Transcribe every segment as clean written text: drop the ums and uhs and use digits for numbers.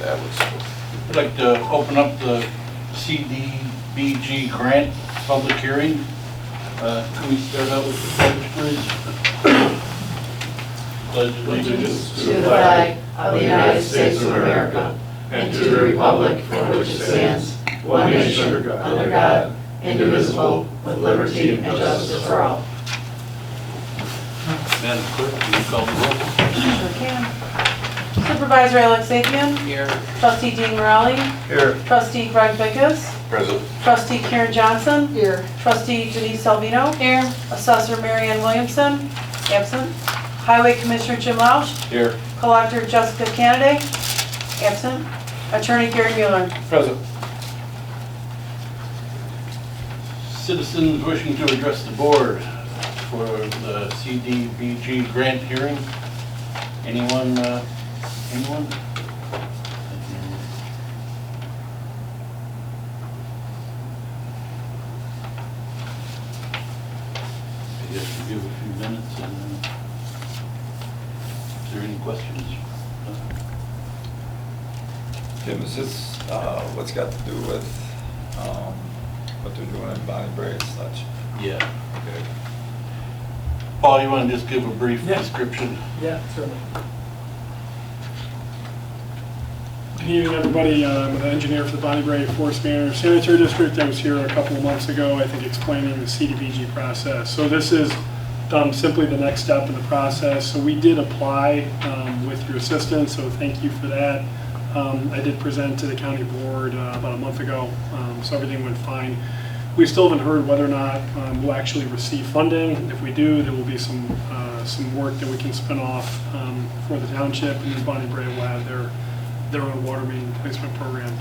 that was. I'd like to open up the CDBG grant public hearing. Can we start out with the pledge, please? Pledge allegiance to the flag of the United States of America and to the republic for which it stands, one nation, under God, indivisible, with liberty and justice for all. Madam Clerk, will you call the roll? Sure can. Supervisor Alex Apian. Here. Trustee Dean Morelli. Here. Trustee Greg Bickes. Present. Trustee Karen Johnson. Here. Trustee Denise Salvino. Here. Assessor Marianne Williamson. Absent. Highway Commissioner Jim Lausch. Here. Collector Jessica Kennedy. Absent. Attorney Gary Mueller. Present. Citizens wishing to address the board for the CDBG grant hearing. Anyone? Anyone? I guess we'll give a few minutes and then, is there any questions? Kim, is this what's got to do with what they're doing in Bonnie Bray and such? Yeah. Okay. Paul, you want to just give a brief description? Yeah, certainly. Good evening, everybody. I'm an engineer for the Bonnie Bray Forest Manor Sanitary District. I was here a couple of months ago, I think, explaining the CDBG process. So this is simply the next step in the process. So we did apply with your assistance, so thank you for that. I did present to the county board about a month ago, so everything went fine. We still haven't heard whether or not we'll actually receive funding. If we do, there will be some work that we can spin off for the township, and then Bonnie Bray will have their own water main replacement program.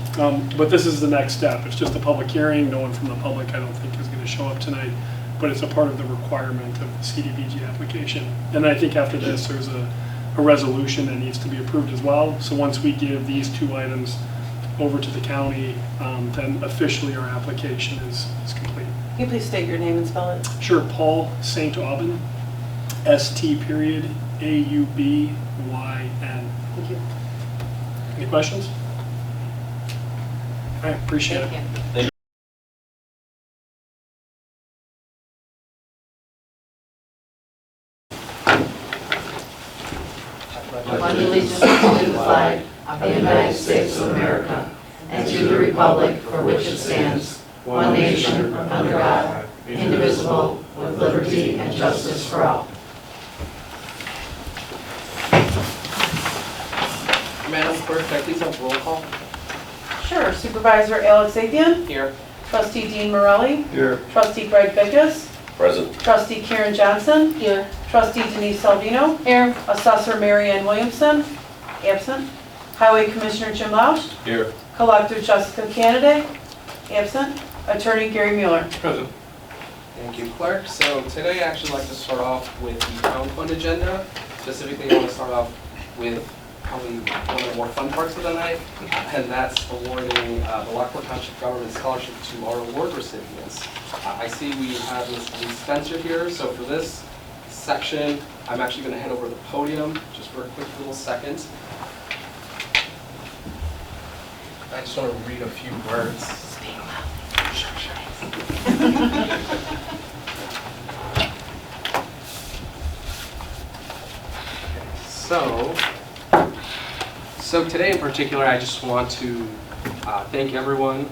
But this is the next step. It's just a public hearing. No one from the public, I don't think, is going to show up tonight, but it's a part of the requirement of the CDBG application. And I think after this, there's a resolution that needs to be approved as well. So once we give these two items over to the county, then officially our application is complete. Can you please state your name and spell it? Sure, Paul St. Aubin, ST.AUBYN. Thank you. Any questions? All right, appreciate it. Thank you. Pledge allegiance to the flag of the United States of America and to the republic for which it stands, one nation, under God, indivisible, with liberty and justice for all. Madam Clerk, can I please have roll call? Sure. Supervisor Alex Apian. Here. Trustee Dean Morelli. Here. Trustee Greg Bickes. Present. Trustee Karen Johnson. Here. Trustee Denise Salvino. Here. Assessor Marianne Williamson. Absent. Highway Commissioner Jim Lausch. Here. Collector Jessica Kennedy. Absent. Attorney Gary Mueller. Present. Thank you, Clerk. So today I actually like to start off with the town fund agenda. Specifically, I want to start off with probably one of the more fun parts of the night, and that's awarding the Lockport Township Government Scholarship to our award recipients. I see we have Ms. Lee Spencer here, so for this section, I'm actually going to head over to the podium just for a quick little second. I just want to read a few words. Speak loud. So today in particular, I just want to thank everyone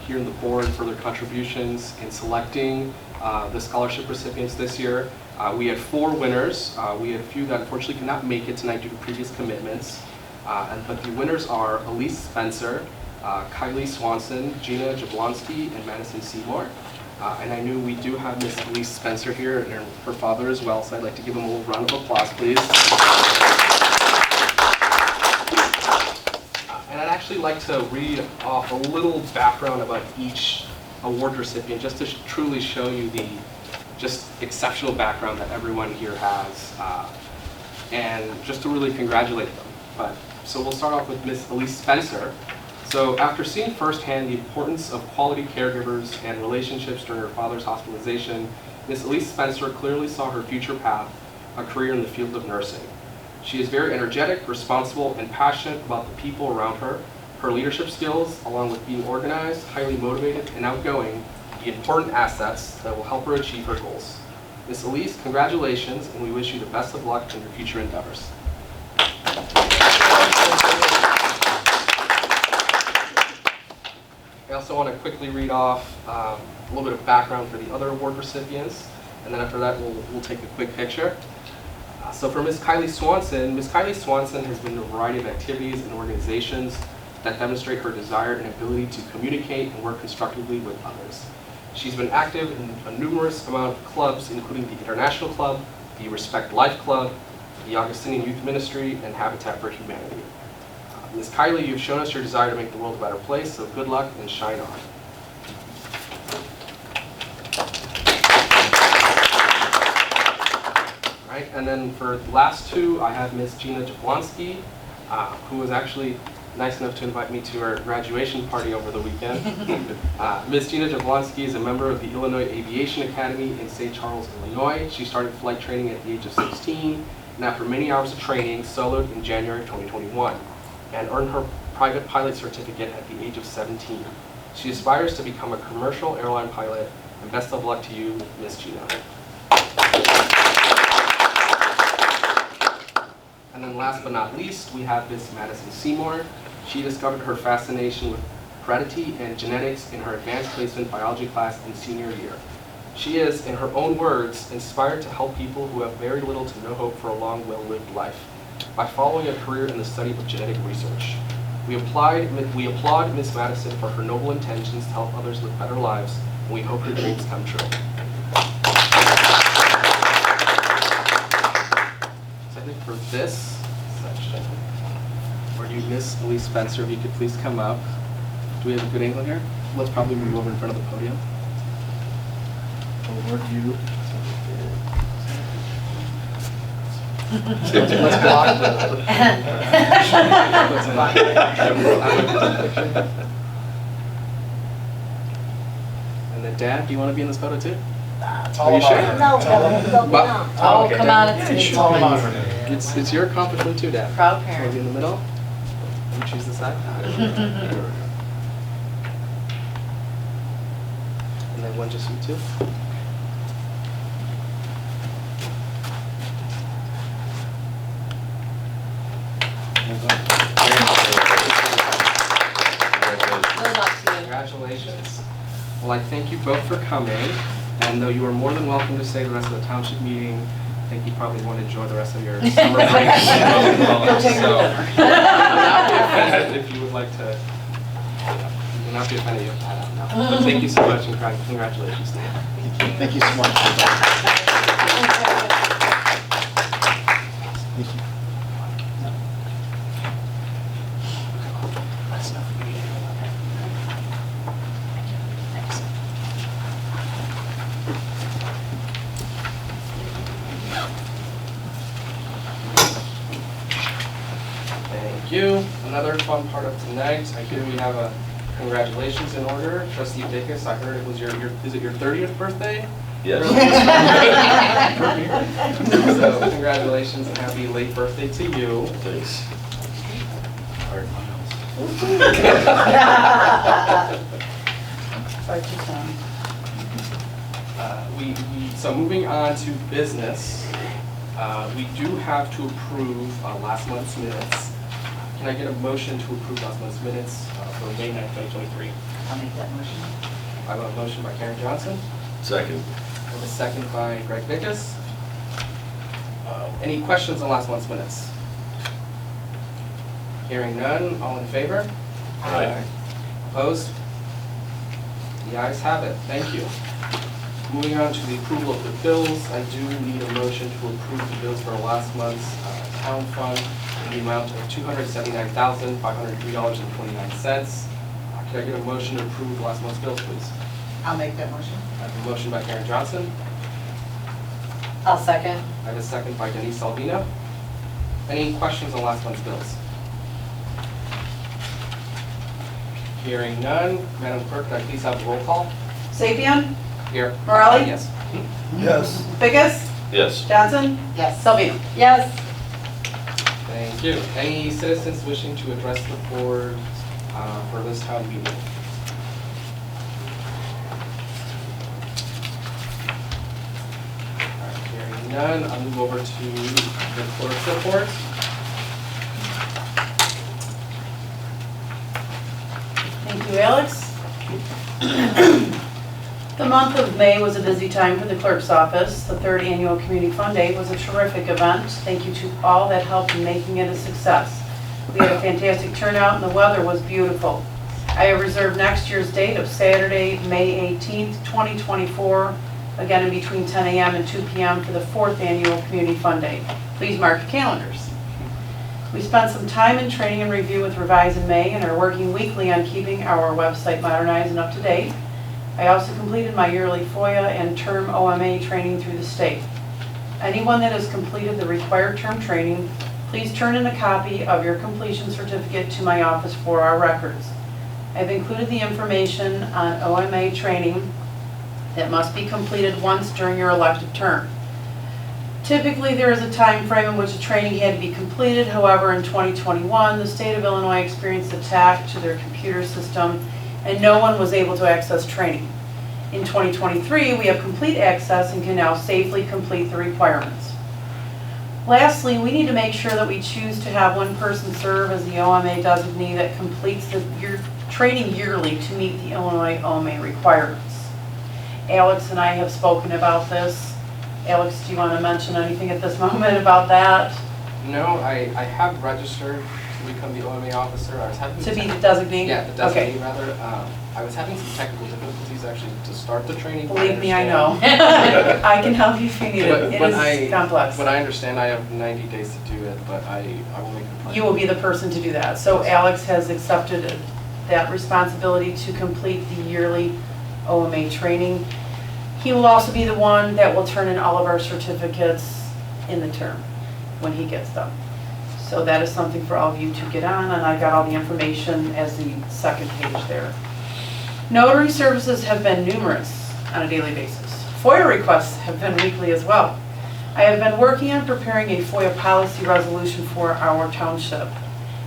here in the board for their contributions in selecting the scholarship recipients this year. We had 4 winners. We had a few that unfortunately could not make it tonight due to previous commitments. But the winners are Elise Spencer, Kylie Swanson, Gina Jablonski, and Madison Seymour. And I knew we do have Miss Elise Spencer here and her father as well, so I'd like to give them a little round of applause, please. And I'd actually like to read off a little background about each award recipient, just to truly show you the just exceptional background that everyone here has, and just to really congratulate them. So we'll start off with Miss Elise Spencer. So after seeing firsthand the importance of quality caregivers and relationships during her father's hospitalization, Miss Elise Spencer clearly saw her future path, a career in the field of nursing. She is very energetic, responsible, and passionate about the people around her, Her leadership skills, along with being organized, highly motivated, and outgoing, will be important assets that will help her achieve her goals. Ms. Elise, congratulations, and we wish you the best of luck in your future endeavors. I also want to quickly read off a little bit of background for the other award recipients, and then after that we'll take a quick picture. So for Ms. Kylie Swanson has been in a variety of activities and organizations that demonstrate her desire and ability to communicate and work constructively with others. She's been active in a numerous amount of clubs, including the International Club, the Respect Life Club, the Augustinian Youth Ministry, and Habitat for Humanity. Ms. Kylie, you've shown us your desire to make the world a better place, so good luck and shine on. All right, and then for the last two, I have Ms. Gina Jablonski, who was actually nice enough to invite me to her graduation party over the weekend. Ms. Gina Jablonski is a member of the Illinois Aviation Academy in St. Charles, Illinois. She started flight training at the age of 16, and after many hours of training, soloed in January 2021, and earned her private pilot certificate at the age of 17. She aspires to become a commercial airline pilot, and best of luck to you, Ms. Gina. And then last but not least, we have Ms. Madison Seymour. She discovered her fascination with heredity and genetics in her advanced placement biology class in senior year. She is, in her own words, inspired to help people who have very little to no hope for a long, well-lived life by following a career in the study of genetic research. We applaud Ms. Madison for her noble intentions to help others live better lives, and we hope her dreams come true. So I think for this section, where you Miss Elise Spencer, if you could please come up. Do we have a good angle here? Let's probably move over in front of the podium. Over to you. Let's block the... Let's block the... And then Dad, do you want to be in this photo too? Are you sure? No, Oh, okay. come on, it's It's your accomplishment too, Dad. proud Want to parent. be in the middle? You choose the side. And then one just you two. Good luck to you. Congratulations. Well, I thank you both for coming, and though you are more than welcome to stay the rest of the township meeting, I think you probably want to enjoy the rest of your summer break. Go take So, dinner. I will not be offended if you would like to, you will not be offended if I don't know. But thank you so much, and congratulations. Thank you so much. Thank you. Another fun part of tonight, I hear we have a congratulations in order. Trustee Dickus, I heard it was is it your 30th birthday? Yes. So congratulations and happy late birthday to you. Thanks. So moving on to business, we do have to approve last month's minutes. Can I get a motion to approve last month's minutes for May 9th, 2023? I'll make that motion. I have a motion by Karen Johnson, Second. and a second by Greg Dickus. Any questions on last month's minutes? Hearing none, all in favor? Aye. Opposed? The ayes have it. Thank you. Moving on to the approval of the bills, I do need a motion to approve the bills for last month's town fund in the amount of $279,503.29. Can I get a motion to approve last month's bills, please? I'll make that motion. I have a motion by Karen Johnson. I'll second. I have a second by Denise Salvino. Any questions on last month's bills? Hearing none, Madam Clerk, could I please have a roll call? Sapien, Here. Morelli? Yes. Yes. Biggest, Yes. Johnson, Yes. Salvino. Yes. Thank you. Any citizens wishing to address the board for this town meeting? All right, hearing none, I'll move over to the clerk's report. Thank you, Alex. The month of May was a busy time for the clerk's office. The third annual Community Fun Day was a terrific event. Thank you to all that helped in making it a success. We had a fantastic turnout and the weather was beautiful. I have reserved next year's date of Saturday, May 18th, 2024, again in between 10 a.m. and 2 p.m. for the fourth annual Community Fun Day. Please mark your calendars. We spent some time in training and review with Revise in May and are working weekly on keeping our website modernized and up to date. I also completed my yearly FOIA and term OMA training through the state. Anyone that has completed the required term training, please turn in a copy of your completion certificate to my office for our records. I've included the information on OMA training that must be completed once during your elective term. Typically, there is a time frame in which the training had to be completed. However, in 2021, the state of Illinois experienced an attack to their computer system and no one was able to access training. In 2023, we have complete access and can now safely complete the requirements. Lastly, we need to make sure that we choose to have one person serve as the OMA designee that completes the training yearly to meet the Illinois OMA requirements. Alex and I have spoken about this. Alex, do you want to mention anything at this moment about that? No, I have registered to become the OMA officer. I was having To be the designee? Yeah, the designee Okay. rather. I was having some technical difficulties actually to start the training. Believe me, I know. I can help you if you need it. It is complex. But I understand I have 90 days to do it, but I will make the plan. You will be the person to do that. So Alex has accepted that responsibility to complete the yearly OMA training. He will also be the one that will turn in all of our certificates in the term when he gets them. So that is something for all of you to get on, and I got all the information as the second page there. Notary services have been numerous on a daily basis. FOIA requests have been weekly as well. I have been working on preparing a FOIA policy resolution for our township.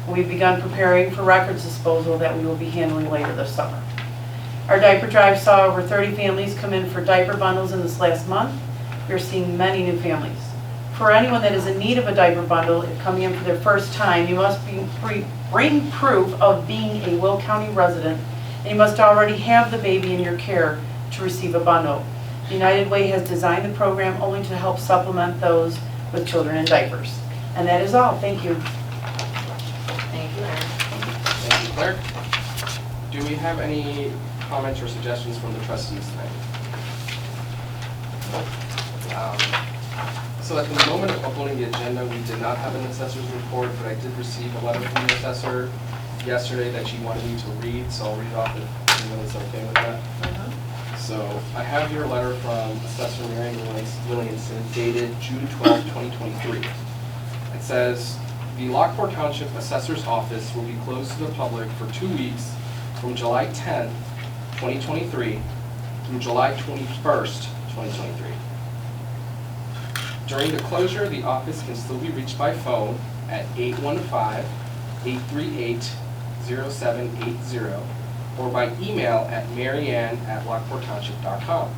We've begun preparing for records disposal that we will be handling later this summer. Our diaper drive saw over 30 families come in for diaper bundles in this last month. We're seeing many new families. For anyone that is in need of a diaper bundle, if coming in for their first time, you must bring proof of being a Will County resident, and you must already have the baby in your care to receive a bundle. United Way has designed the program only to help supplement those with children in diapers. And that is all. Thank you. Thank you, Erin. Thank you, clerk. Do we have any comments or suggestions from the trustees tonight? So at the moment of uploading the agenda, we did not have an assessor's report, but I did receive a letter from the assessor yesterday that she wanted me to read, so I'll read it off if anyone is okay with that. So I have your letter from Assessor Marion Williamson dated June 12, 2023. It says, the Lockport Township Assessor's Office will be closed to the public for 2 weeks from July 10th, 2023 through July 21st, 2023. During the closure, the office can still be reached by phone at 815-838-0780 or by email at marianne@lockporttownship.com.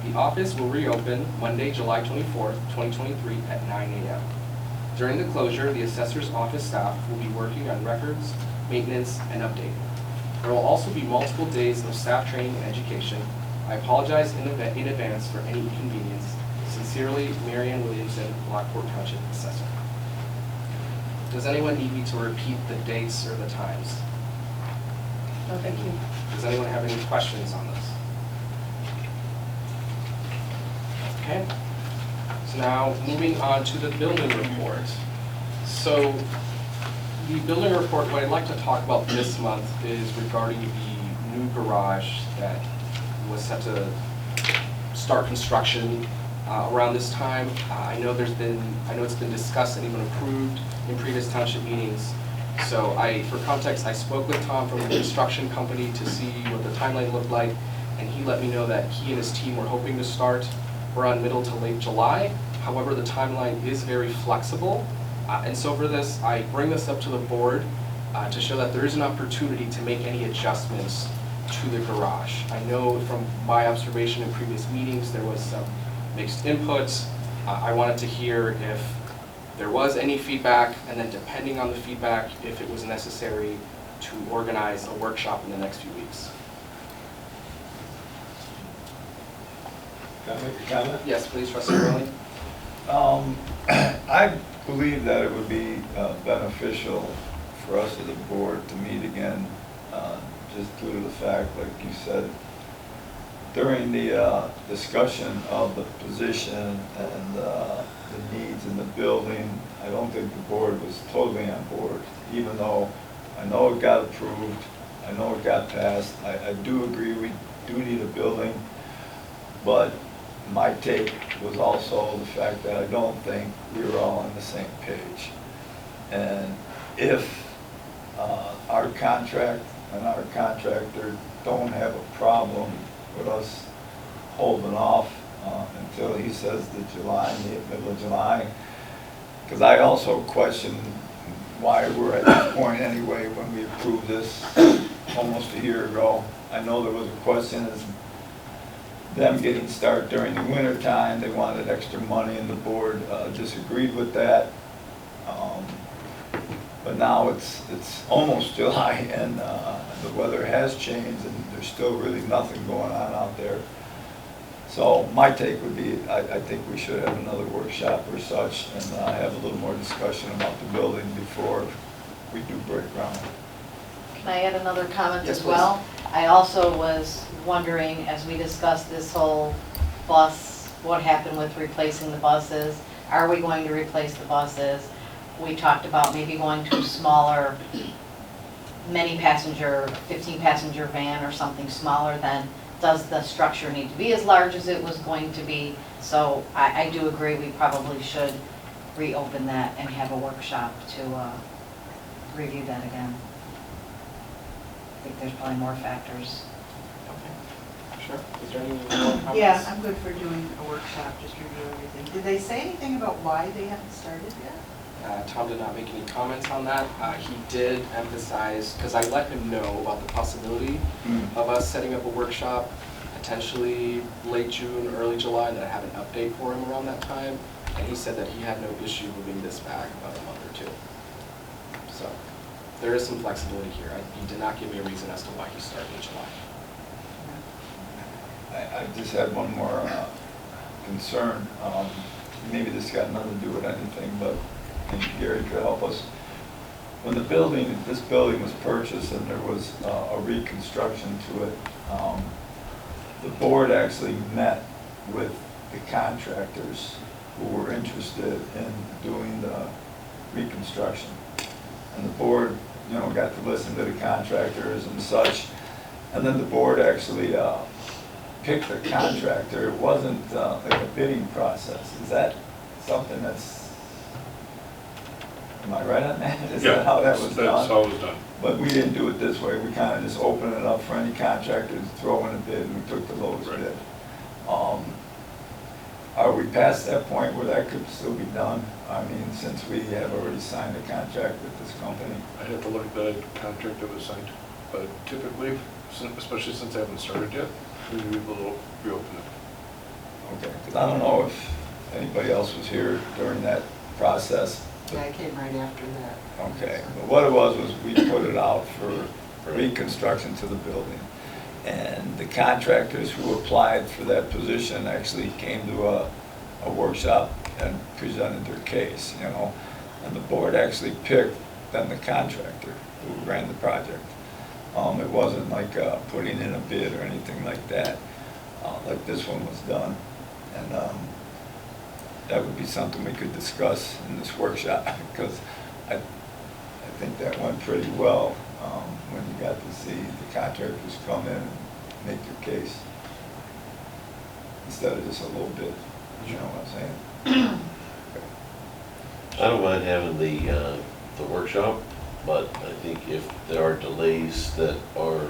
The office will reopen Monday, July 24th, 2023 at 9 a.m. During the closure, the assessor's office staff will be working on records, maintenance, and updating. There will also be multiple days of staff training and education. I apologize in advance for any inconvenience. Sincerely, Marianne Williamson, Lockport Township Assessor. Does anyone need me to repeat the dates or the times? No, thank you. Does anyone have any questions on this? Okay. So now, moving on to the building report. So, the building report, what I'd like to talk about this month is regarding the new garage that was set to start construction around this time. I know it's been discussed and even approved in previous township meetings. So for context, I spoke with Tom from the construction company to see what the timeline looked like, and he let me know that he and his team were hoping to start around middle to late July. However, the timeline is very flexible. And so for this, I bring this up to the board to show that there is an opportunity to make any adjustments to the garage. I know from my observation in previous meetings, there was some mixed inputs. I wanted to hear if there was any feedback, and then depending on the feedback, if it was necessary to organize a workshop in the next few weeks. Can I make a comment? Yes, please, Trustee Rowley. I believe that it would be beneficial for us as a board to meet again, just due to the fact, like you said, during the discussion of the position and the needs in the building, I don't think the board was totally on board, even though I know it got approved, I know it got passed. I do agree we do need a building, but my take was also the fact that I don't think we were all on the same page. And if our contract and our contractor don't have a problem with us holding off until he says the middle of July, because I also question why we're at this point anyway when we approved this almost a year ago. I know there was a question as them getting started during the winter time, they wanted extra money, and the board disagreed with that. But now it's almost July, and the weather has changed, and there's still really nothing going on out there. So my take would be, I think we should have another workshop or such, and have a little more discussion about the building before we do break ground. Can I add another comment Yes, as well? I also was wondering, as we discussed this whole bus, what happened with replacing the buses? Are we going to replace the buses? We talked about maybe going to a smaller, many passenger, 15 passenger van or something smaller than, does the structure need to be as large as it was going to be? So I do agree we probably should reopen that and have a workshop to review that again. I think there's probably more factors. Okay, sure. Is there any more comments? Yeah, I'm good for doing a workshop, just review everything. Did they say anything about why they haven't started yet? Tom did not make any comments on that. He did emphasize, because I let him know about the possibility of us setting up a workshop, potentially late June, early July, and that I have an update for him around that time. And he said that he had no issue moving this back about a month or two. So there is some flexibility here. He did not give me a reason as to why he started in July. I just had one more concern. Maybe this got nothing to do with anything, but maybe Gary could help us. When this building was purchased and there was a reconstruction to it, the board actually met with the contractors who were interested in doing the reconstruction. And the board, got to listen to the contractors and such. And then the board actually picked the contractor. It wasn't like a bidding process. Is that something that's, am I right on that? Is that how that was done? That's how it was done. But we didn't do it this way. We kind of just opened it up for any contractor to throw in a bid, and we took the lowest Right. bid. Are we past that point where that could still be done? I mean, since we have already signed a contract with this company? I'd have to look at the contract that was signed, but typically, especially since I haven't started yet, we will reopen it. Okay, because I don't know if anybody else was here during that process. Yeah, I came right after that. Okay, but what it was we put it out for reconstruction to the building. And the contractors who applied for that position actually came to a workshop and presented their case, And the board actually picked then the contractor who ran the project. It wasn't like putting in a bid or anything like that, like this one was done. And that would be something we could discuss in this workshop, because I think that went pretty well when you got to see the contractors come in and make their case, instead of just a little bit, you know what I'm saying? I don't mind having the workshop, but I think if there are delays that are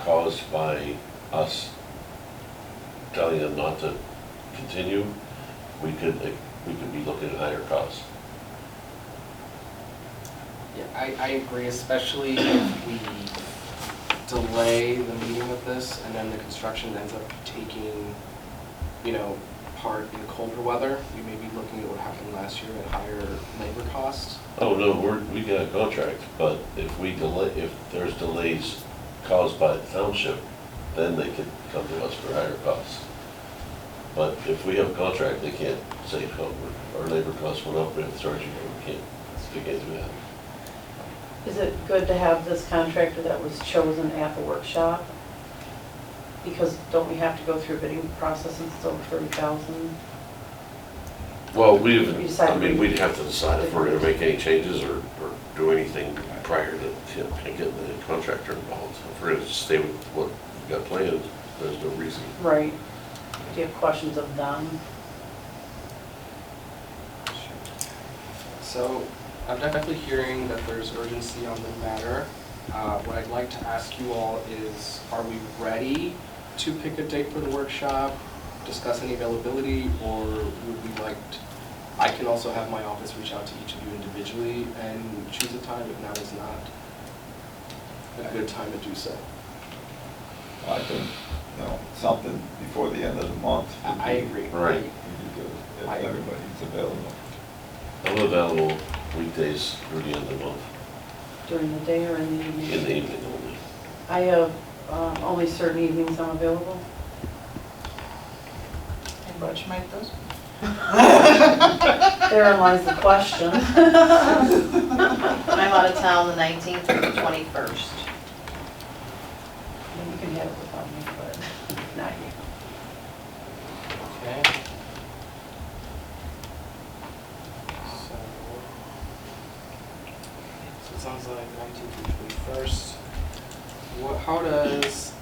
caused by us telling them not to continue, we could be looking at higher costs. Yeah, I agree, especially if we delay the meeting with this and then the construction ends up taking, you know, part in colder weather. We may be looking at what happened last year at higher labor costs. Oh, no, we got a contract, but if we delay, if there's delays caused by the township, then they could come to us for higher costs. But if we have a contract, they can't say, oh, our labor costs went up, we have to charge you, we can't do that. Is it good to have this contractor that was chosen at the workshop? Because don't we have to go through a bidding process and still 30,000? Well, We decided we'd have to decide if we're gonna make any changes or do anything prior to, you know, getting the contractor involved. If we're gonna stay with what we've got planned, there's no reason. Right. Do you have questions of them? So I'm definitely hearing that there's urgency on the matter. What I'd like to ask you all is, are we ready to pick a date for the workshop, discuss any availability, or would we like to, I can also have my office reach out to each of you individually and choose a time if now is not a good time to do so. I think, you know, something before the end of the month. would I be- agree. Right. would be good, if I agree. everybody's available. I'm available weekdays through the end of the month, During the day or in the evening? in the evening only. I have only certain evenings I'm available. And which might those be? Therein lies the question. I'm out of town the 19th through the 21st. You can have it without me, but not you. Okay. So it sounds like 19th through 21st. How does,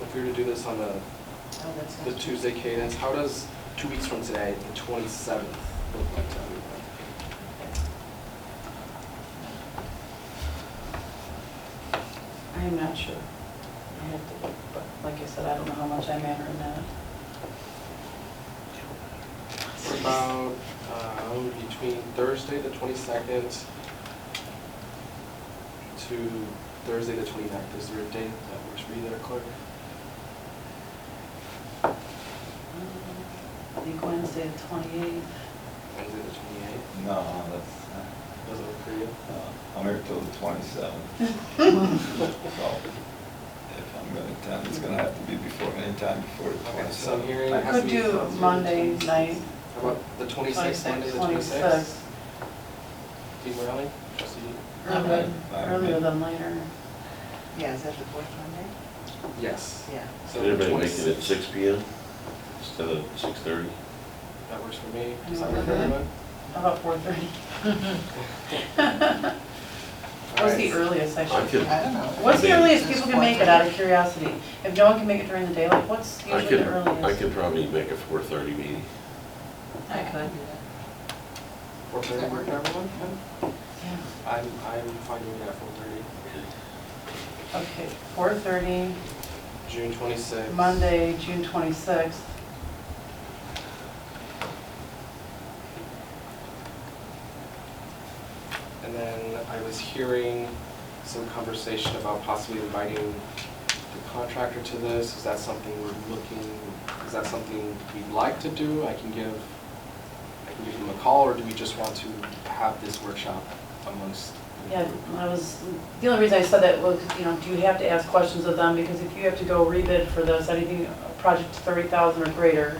if we were to do this on Oh, that's the next Tuesday cadence, how does 2 weeks from today, the 27th, look like to everyone? I am not sure. I have to look, but like I said, I don't know how much I matter in that. What about between Thursday the 22nd to Thursday the 29th? Is there a date that works for you there, clerk? I think Wednesday the 28th. Wednesday the 28th? No, that's, Doesn't work for you? I'm here till the 27th. So, if I'm gonna attend, it's gonna have to be before, anytime before the Okay, so I'm 27th. hearing I it has to could be do Thursday the Monday 26th. night, How about the 26th, Monday the 26th? 26th. Team Raleigh, trustee? Earlier, Fine. earlier than later. week. Yeah, is that the fourth Monday? Yes. Yeah. So Can the anybody make it at 26th. 6 PM instead of 6:30? That works for me. Does that work for everyone? How about 4:30? What's Alright. the earliest I I should? could, I don't know. What's the I mean- earliest people can make it, out of curiosity? If no one can make it during the day, like what's I usually the could, earliest? I could probably make a 4:30 meeting. I could do that. 4:30 work for everyone? Yeah. I'm fine doing it at 4:30. Okay, 4:30, June 26th. Monday, June 26th. And then I was hearing some conversation about possibly inviting the contractor to this. Is that something we're looking, is that something we'd like to do? I can give them a call, or do we just want to have this workshop amongst the Yeah, group? the only reason I said that was, you know, do you have to ask questions of them? Because if you have to go rebid for this, anything, a project 30,000 or greater,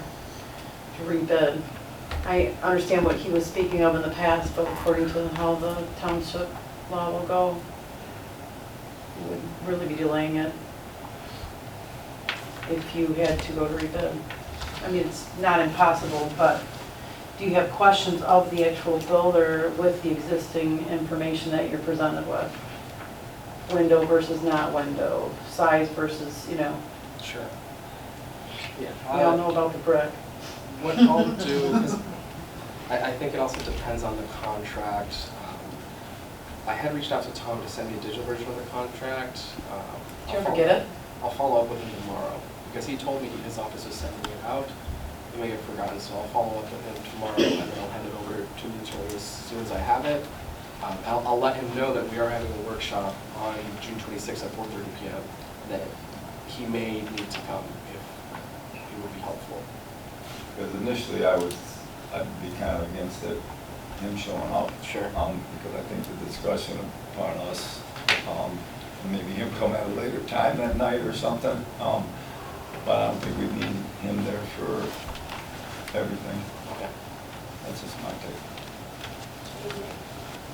to rebid. I understand what he was speaking of in the past, but according to how the township law will go, it would really be delaying it if you had to go to rebid. I mean, it's not impossible, but do you have questions of the actual builder with the existing information that you're presented with? Window versus not window, size versus, you know, Sure. Yeah. we all know about the brick. What I'll do, because I think it also depends on the contract. I had reached out to Tom to send me a digital version of the contract. Did you ever get it? I'll follow up with him tomorrow, because he told me his office is sending it out. He may have forgotten, so I'll follow up with him tomorrow, and then I'll hand it over to you as soon as I have it. I'll let him know that we are having a workshop on June 26th at 4:30 PM, that he may need to come if he would be helpful. Because initially I'd be kind of against it, him showing up. Sure. Because I think the discussion upon us, maybe him come at a later time that night or something, but I don't think we need him there for everything. Okay. That's just my take.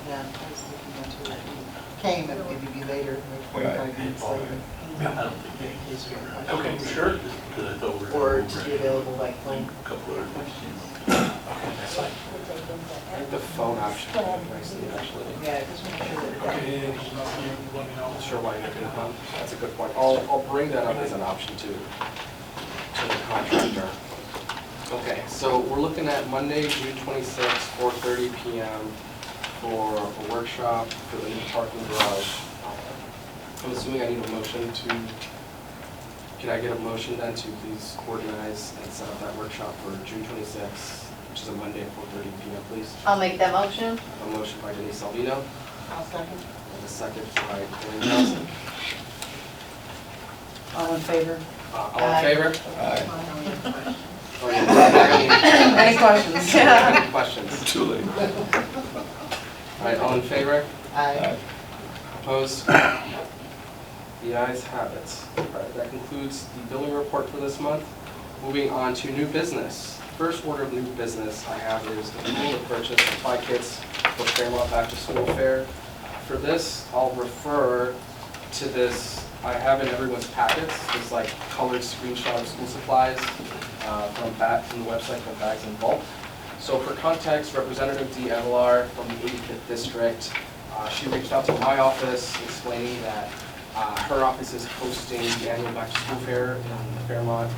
Yeah, I was thinking that too. If he came, it would maybe be later, like 45 minutes later. I don't think In case you have Okay, questions. sure. Because I thought we were. Or to be available by phone. A couple other questions. Okay, that's fine. I think the phone option would be nice, actually. Yeah, just make sure that. I'm not sure why you couldn't come. That's a good point. I'll bring that up as an option to the contractor. Okay, so we're looking at Monday, June 26th, 4:30 PM for a workshop for the new parking garage. I'm assuming I need a motion to, can I get a motion then to please organize and set up that workshop for June 26th, which is a Monday at 4:30 PM, please? I'll make that motion. A motion by Denise Salvino, I'll second. and a second by Corinne Johnson. All in favor? All in favor? Aye. Oh, yeah. Any questions? Any questions? Too late. All right, all in favor? Aye. Opposed? The ayes have it. All right, that concludes the billing report for this month. Moving on to new business. First order of new business I have is approval to purchase supply kits for Fairmont Back to School Fair. For this, I'll refer to this, I have in everyone's packets, this like colored screenshot of school supplies from the website from Bags in Bulk. So for context, Representative Dee Avelar from the 85th District, she reached out to my office explaining that her office is hosting the annual Back to School Fair in the Fairmont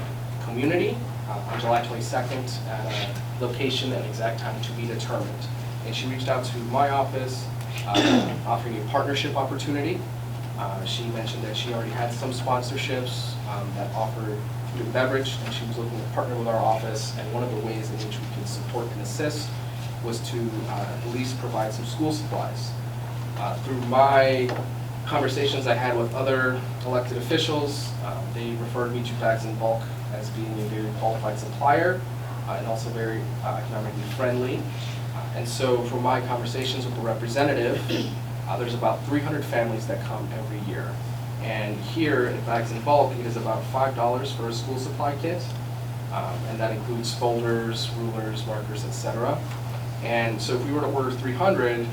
community on July 22nd at a location and exact time to be determined. And she reached out to my office offering a partnership opportunity. She mentioned that she already had some sponsorships that offered food and beverage, and she was looking to partner with our office, and one of the ways in which we can support and assist was to at least provide some school supplies. Through my conversations I had with other elected officials, they referred me to Bags in Bulk as being a very qualified supplier and also very economically friendly. And so from my conversations with the representative, there's about 300 families that come every year. And here at Bags in Bulk, it is about $5 for a school supply kit. And that includes folders, rulers, markers, etc. And so if we were to order 300,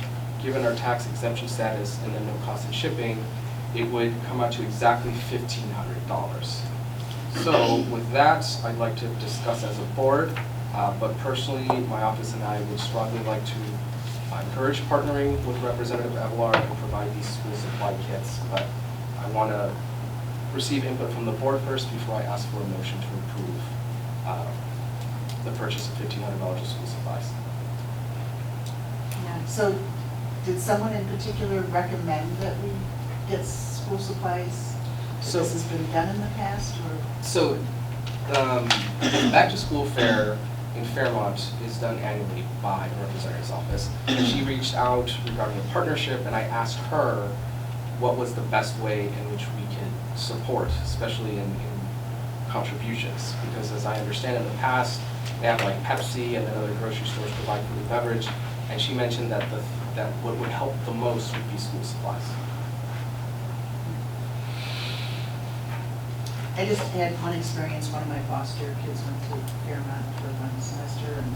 given our tax exemption status and then no cost in shipping, it would come out to exactly $1,500. So with that, I'd like to discuss as a board, but personally, my office and I would strongly like to encourage partnering with Representative Avelar and provide these school supply kits. But I want to receive input from the board first before I ask for a motion to approve the purchase of $1,500 of school supplies. Yeah. So, did someone in particular recommend that we get school supplies? So- This has been done in the past, or? So, the Back to School Fair in Fairmont is done annually by the representative's office. And she reached out regarding a partnership, and I asked her what was the best way in which we could support, especially in contributions. Because as I understand in the past, they have like Pepsi and then other grocery stores provide food and beverage. And she mentioned that what would help the most would be school supplies. I just had one experience, one of my foster kids went to Fairmont for one semester, and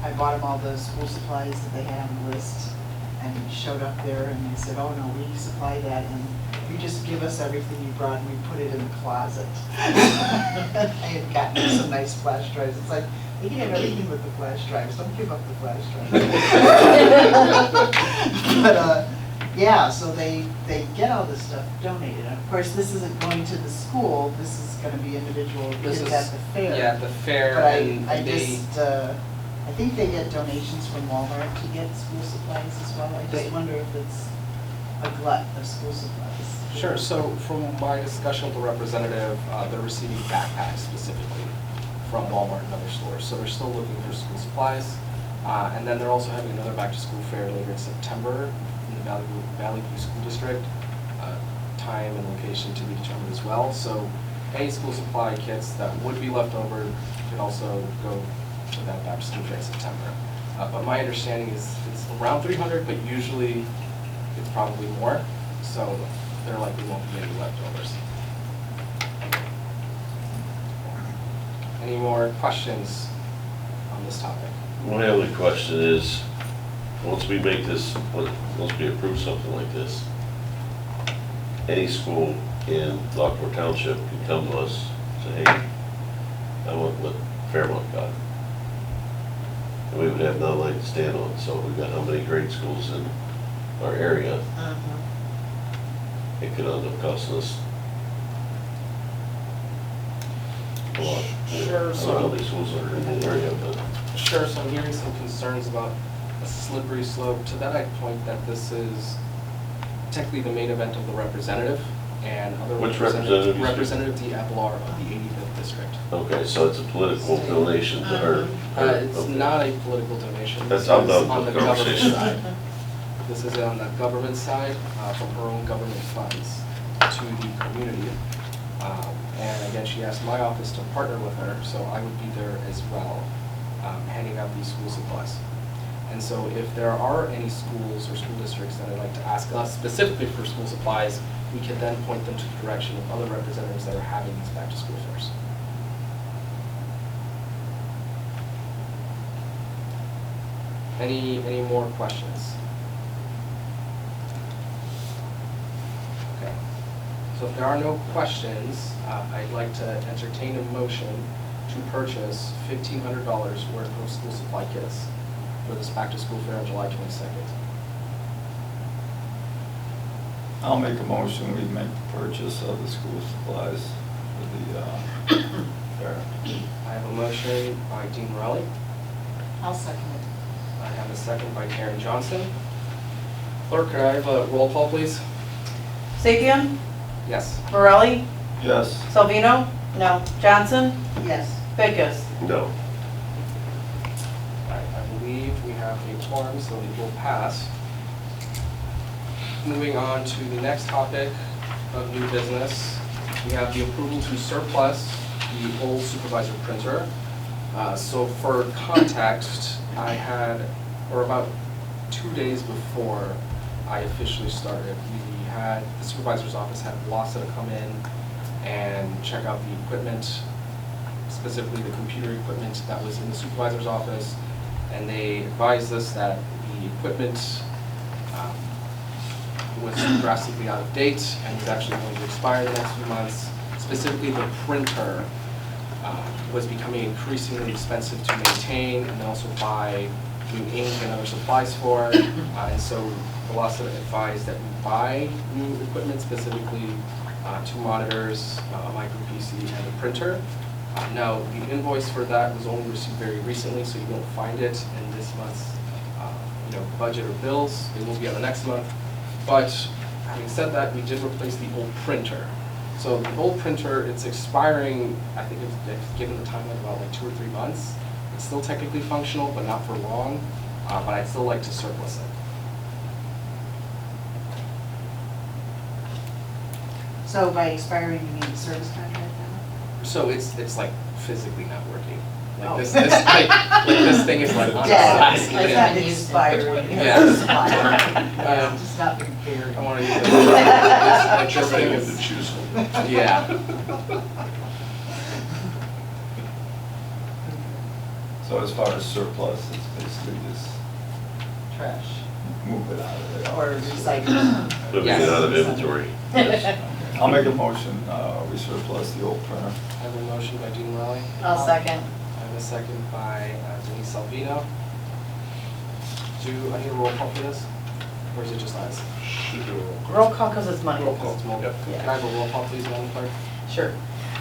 I bought them all the school supplies that they had on the list, and showed up there, and they said, oh no, we supply that, and you just give us everything you brought, and we put it in the closet. I had gotten some nice flash drives. It's like, you can have everything with the flash drives, don't give up the flash drives. But, yeah, so they get all this stuff donated. And of course, this isn't going to the school, this is gonna be individual This kids is- at the fair. Yeah, the fair, But and I they, just, I think they get donations from Walmart to get school supplies as well. I They- just wonder if it's a glut of school supplies. sure, so from my discussion with the representative, they're receiving backpacks specifically from Walmart and other stores, so they're still looking for school supplies. And then they're also having another back-to-school fair later in September in the Valley View School District. Time and location to be determined as well. So any school supply kits that would be left over could also go to that back-to-school fair in September. But my understanding is it's around 300, but usually it's probably more. So there likely won't be any leftovers. Any more questions on this topic? My only question is, once we make this, once we approve something like this, any school in Lockport Township can come to us and say, hey, I want what Fairmont got. And we would have no leg to stand on. So we've got how many grade schools in our area, it could end up costing us a lot. Sure, I don't know so- how many schools are in the area, but Sure, so I'm hearing some concerns about a slippery slope. To that, I'd point that this is technically the main event of the representative and other Which representative? Representative Diablar of the 85th District. okay, so it's a political donation to her. It's Okay. not a political donation. That's This I'm is done on with the the government conversation. side. This is on the government side, from her own government funds to the community. And again, she asked my office to partner with her, so I would be there as well, handing out these school supplies. And so if there are any schools or school districts that would like to ask us specifically for school supplies, we can then point them to the direction of other representatives that are having these back-to-school fairs. Any more questions? Okay. So if there are no questions, I'd like to entertain a motion to purchase $1,500 worth of school supply kits for this back-to-school fair on July 22nd. I'll make a motion, we make the purchase of the school supplies for the fair. I have a motion by Dean Morelli. I'll second it. I have a second by Karen Johnson. Clerk, could I have a roll call, please? Sapien, Yes. Morelli, Yes. Salvino? No. Johnson? Yes. Bickes? No. I believe we have a quorum, so it will pass. Moving on to the next topic of new business, we have the approval to surplus the old supervisor printer. So for context, I had, or about 2 days before I officially started, the supervisor's office had Wassa to come in and check out the equipment, specifically the computer equipment that was in the supervisor's office. And they advised us that the equipment was drastically out of date and was actually going to expire in the next few months. Specifically, the printer was becoming increasingly expensive to maintain and then also buy new ink and other supplies for. And so Wassa advised that we buy new equipment, specifically 2 monitors, a micro PC, and a printer. Now, the invoice for that was only received very recently, so you won't find it in this month's budget or bills. It will be on the next month. But having said that, we did replace the old printer. So the old printer, it's expiring, I think it's given the timeline about like 2 or 3 months. It's still technically functional, but not for long. But I'd still like to surplus it. So by expiring, you mean the service contract now? So it's like physically not working. Like Oh. this this thing is like on its Yeah, last it's limb. not expiring. Yeah. It's just not being buried. I want to use this. This thing Everything is, to choose from. yeah. So as far as surplus, it's basically just Trash. move it out of there. Or recycle. Moving Yes. it out of inventory. I'll make a motion, we surplus the old printer. I have a motion by Dean Morelli. I'll second. I have a second by Denise Salvino. Do I need a roll call for this? Or is it just us? Should do a roll call. Roll call because it's money. Roll call, it's more. Yep. Can I have a roll call, please, Madam Clerk? Sure.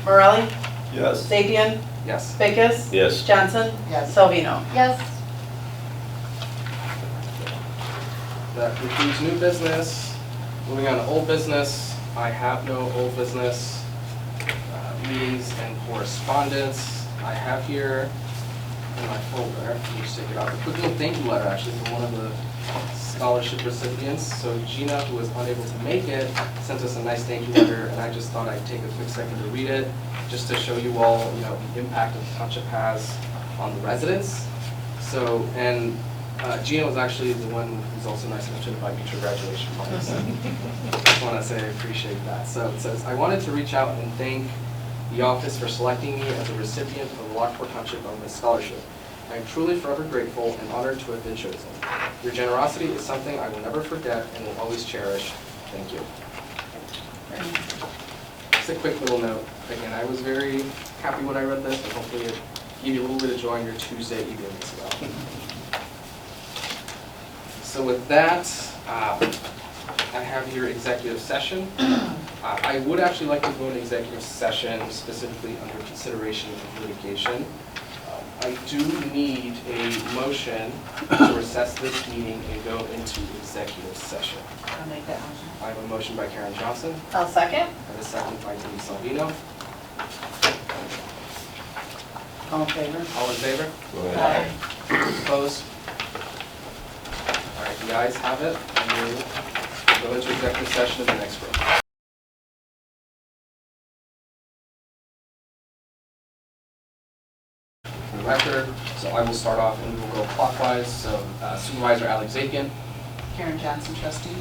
Morelli, Yes. Sapien, Yes. Bickes? Yes. Johnson? Yes. Salvino? Yes. That concludes new business. Moving on to old business. I have no old business meetings and correspondence. I have here in my folder. Let me just take it out. A quick little thank you letter, actually, from one of the scholarship recipients. So Gina, who was unable to make it, sent us a nice thank you letter, and I just thought I'd take a quick second to read it, just to show you all, the impact that the township has on the residents. So, and Gina was actually the one who's also nice enough to invite me to a graduation party. So I just want to say I appreciate that. So it says, I wanted to reach out and thank the office for selecting me as a recipient of the Lockport Township Bonus Scholarship. I am truly forever grateful and honored to have been chosen. Your generosity is something I will never forget and will always cherish. Thank you. Just a quick little note. Again, I was very happy when I read this, and hopefully it gave you a little bit of joy on your Tuesday evening as well. So with that, I have your executive session. I would actually like to go into executive session specifically under consideration of litigation. I do need a motion to recess this meeting and go into executive session. I'll make that motion. I have a motion by Karen Johnson I'll second. and a second by Denise Salvino. All in favor? All in favor? Go ahead. Opposed? All right, the ayes have it, and we'll go into executive session in the next room. For the record, so I will start off and we will go clockwise. So Supervisor Alex Zakian, Karen Johnson, trustee.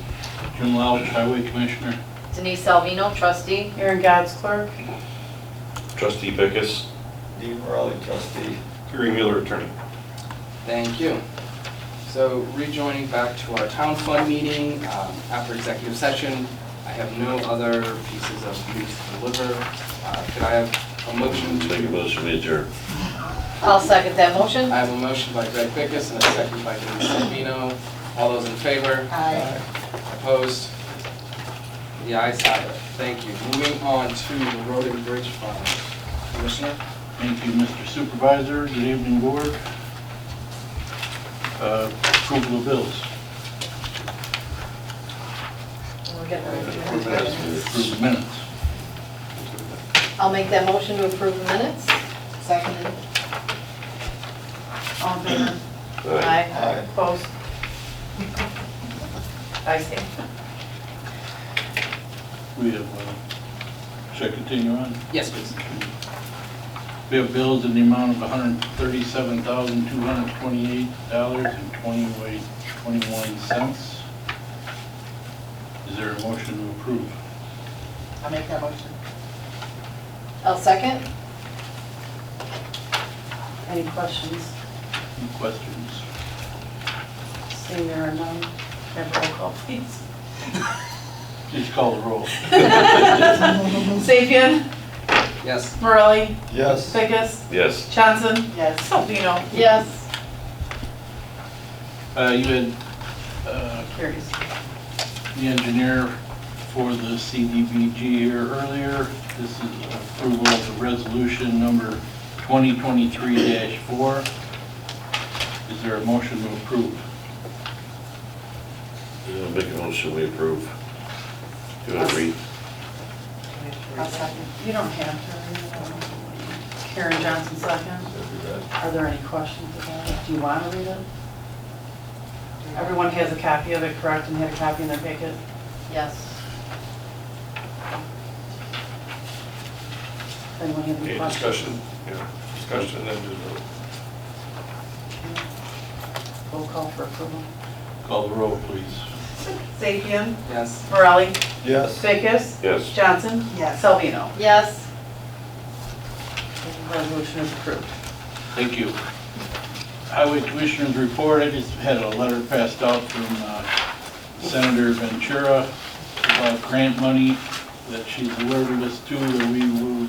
Jim Lowell, Highway Commissioner. Denise Salvino, trustee. Aaron God's clerk. Trustee Bickus. Dean Morelli, trustee. Gary Mueller, attorney. thank you. So rejoining back to our town fund meeting after executive session, I have no other pieces of news to deliver. Could I have a motion to? Make a motion to adjourn. I'll second that motion. I have a motion by Greg Bickus and a second by Denise Salvino. All those in favor? Aye. Opposed? The ayes have it. Thank you. Moving on to the Road and Bridge Fund. Commissioner? Thank you, Mr. Supervisor. Good evening, Board. Approval of bills. We're getting ready to- Approve the minutes. I'll make that motion to approve the minutes. Seconded. All in favor? Aye. Aye. Opposed? I see. We have, should I continue on? Yes, please. We have bills in the amount of $137,228.21. Is there a motion to approve? I'll make that motion. I'll second. Any questions? Any questions? Seeing there are none, have a roll call, please. Please call the roll. Sapien, Yes. Morelli, Yes. Bickus, Yes. Johnson, Yes. Salvino. Yes. You had Carries. the engineer for the CDBG here earlier. This is approval of the resolution number 2023-4. Is there a motion to approve? Make a motion we approve. Do you want to read? I'll second. You don't have to. Karen Johnson, second. Are there any questions about it? Do you want to read it? Everyone has a copy of it, correct, and had a copy in their packet? Yes. Anyone have any Any questions? discussion? Yeah, discussion and then just vote. Roll call for approval. Call the roll, please. Sapien, Yes. Morelli, Yes. Bickus, Yes. Johnson, Yes. Salvino. Yes. Resolution is approved. Thank you. Highway Commissioner's report, I just had a letter passed out from Senator Ventura about grant money that she's alerted us to that we will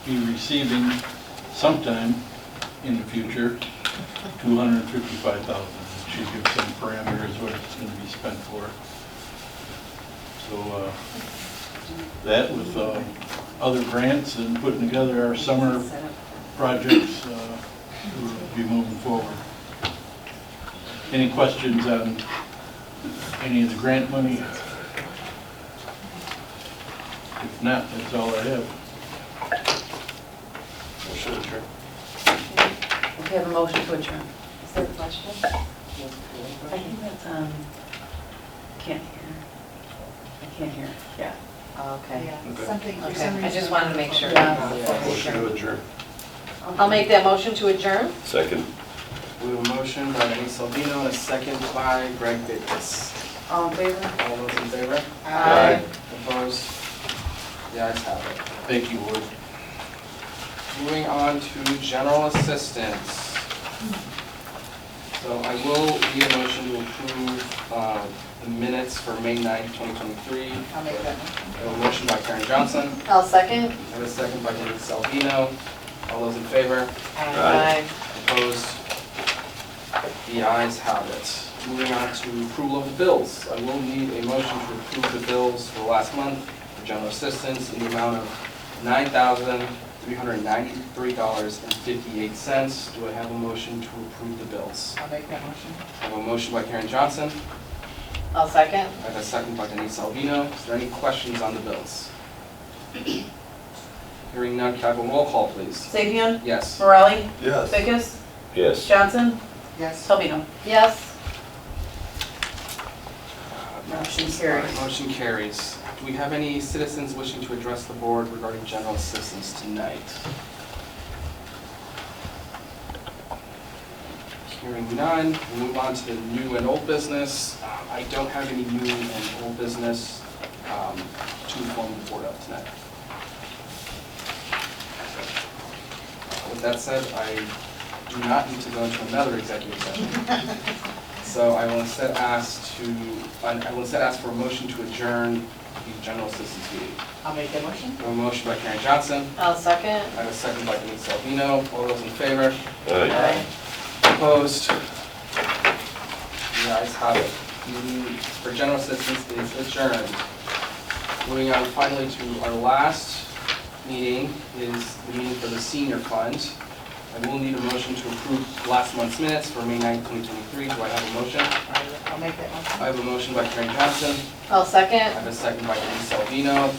be receiving sometime in the future, $255,000. She gives some parameters what it's going to be spent for. So that with other grants and putting together our summer projects, we'll be moving forward. Any questions on any of the grant money? If not, that's all I have. Motion adjourned. Okay, Okay, I have a motion to adjourn. Is there a question? I think that's, can't hear. I can't hear, yeah. Okay. Yeah, something, for some Okay, reason. I just wanted to make sure. Yeah. Motion to adjourn. I'll make that motion to adjourn. Second. We have a motion by Denise Salvino and a second by Greg Dacus. All in favor? All those in favor? Aye. Opposed? The ayes have it. Thank you, Ward. Moving on to general assistance. So I will need a motion to approve the minutes for May 9th, 2023. I'll make that motion. I have a motion by Karen Johnson. I'll second. I have a second by Denise Salvino. All those in favor? Aye. Opposed? The ayes have it. Moving on to approval of the bills. I will need a motion to approve the bills for last month for general assistance in the amount of $9,393.58. Do I have a motion to approve the bills? I'll make that motion. I have a motion by Karen Johnson. I'll second. I have a second by Denise Salvino. Is there any questions on the bills? Hearing none, can I have a roll call, please? Sapien? Yes. Morelli? Yes. Vickers? Yes. Johnson? Yes. Salvino? Yes. Motion carries. Motion carries. Do we have any citizens wishing to address the board regarding general assistance tonight? Hearing none, we'll move on to the new and old business. I don't have any new and old business to inform the board of tonight. With that said, I do not need to go into another executive session. So I will instead ask for a motion to adjourn the general assistance meeting. I'll make that motion. I have a motion by Karen Johnson. I'll second. I have a second by Denise Salvino. All those in favor? Aye. Opposed? The ayes have it. Meeting for general assistance is adjourned. Moving on finally to our last meeting is the meeting for the senior fund. I will need a motion to approve last month's minutes for May 9th, 2023. Do I have a motion? I'll make that motion. I have a motion by Karen Johnson. I'll I second. have a second by Denise Salvino.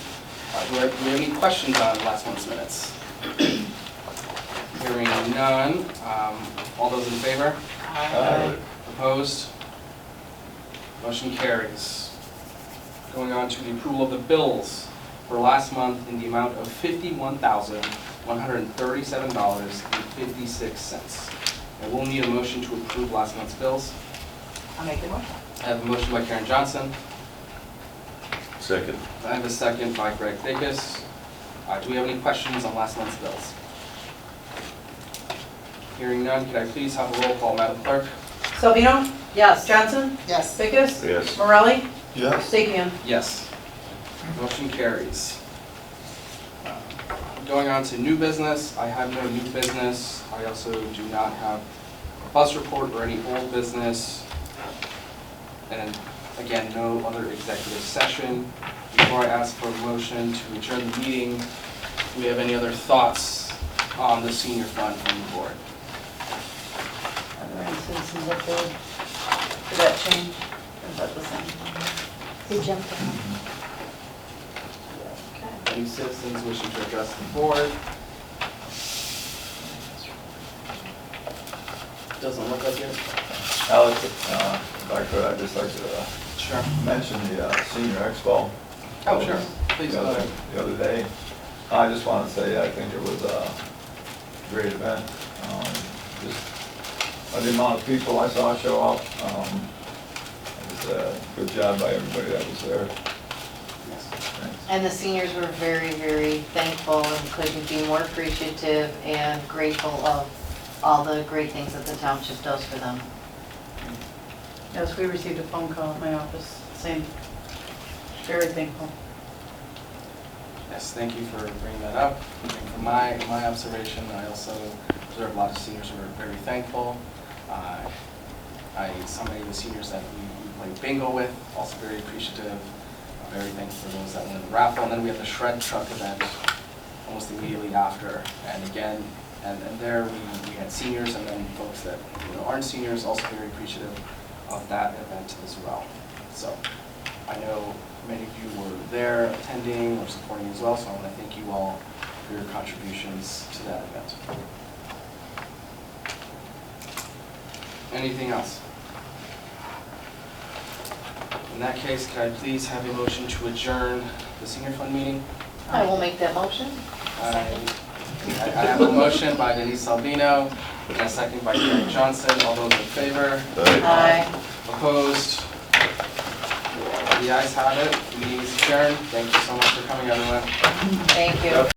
Do we have any questions on last month's minutes? Hearing none. All those in favor? Aye. Opposed? Motion carries. Going on to the approval of the bills for last month in the amount of $51,137.56. I will need a motion to approve last month's bills. I'll make the motion. I have a motion by Karen Johnson. Second. I have a second by Greg Dacus. Do we have any questions on last month's bills? Hearing none, could I please have a roll call, Madam Clerk? Salvino? Yes. Johnson? Yes. Vickers? Yes. Morelli? Yes. Sapien? Yes. Motion carries. Going on to new business, I have no new business. I also do not have a bus report or any old business. And again, no other executive session. Before I ask for a motion to adjourn the meeting, do we have any other thoughts on the senior fund from the board? Are there any citizens up there? Did that change? Or is that the same? They jumped in. Okay. Any citizens wishing to address the board? Doesn't look like it. Alex, if I could, I'd just like to Sure. mention the Senior Expo. Oh, sure. Please The go other- ahead. The other day. I just want to say, I think it was a great event. Just the amount of people I saw show up. It was a good job by everybody that was there. Yes. Thanks. And the seniors were very, very thankful and couldn't be more appreciative and grateful of all the great things that the township does for them. Yes, we received a phone call at my office, same. Very thankful. Yes, thank you for bringing that up. And from my observation, I also observed a lot of seniors who were very thankful. So many of the seniors that we played bingo with, also very appreciative, very thankful for those that won the raffle. And then we had the shred truck event almost immediately after. And again, and there we had seniors and then folks that aren't seniors, also very appreciative of that event as well. So I know many of you were there attending or supporting as well, so I want to thank you all for your contributions to that event. Anything else? In that case, could I please have a motion to adjourn the senior fund meeting? I will make that motion. I have a motion by Denise Albino and a second by Karen Johnson. All those in favor? Aye. Opposed? The ayes have it. Meeting is adjourned. Thank you so much for coming, everyone. Thank you.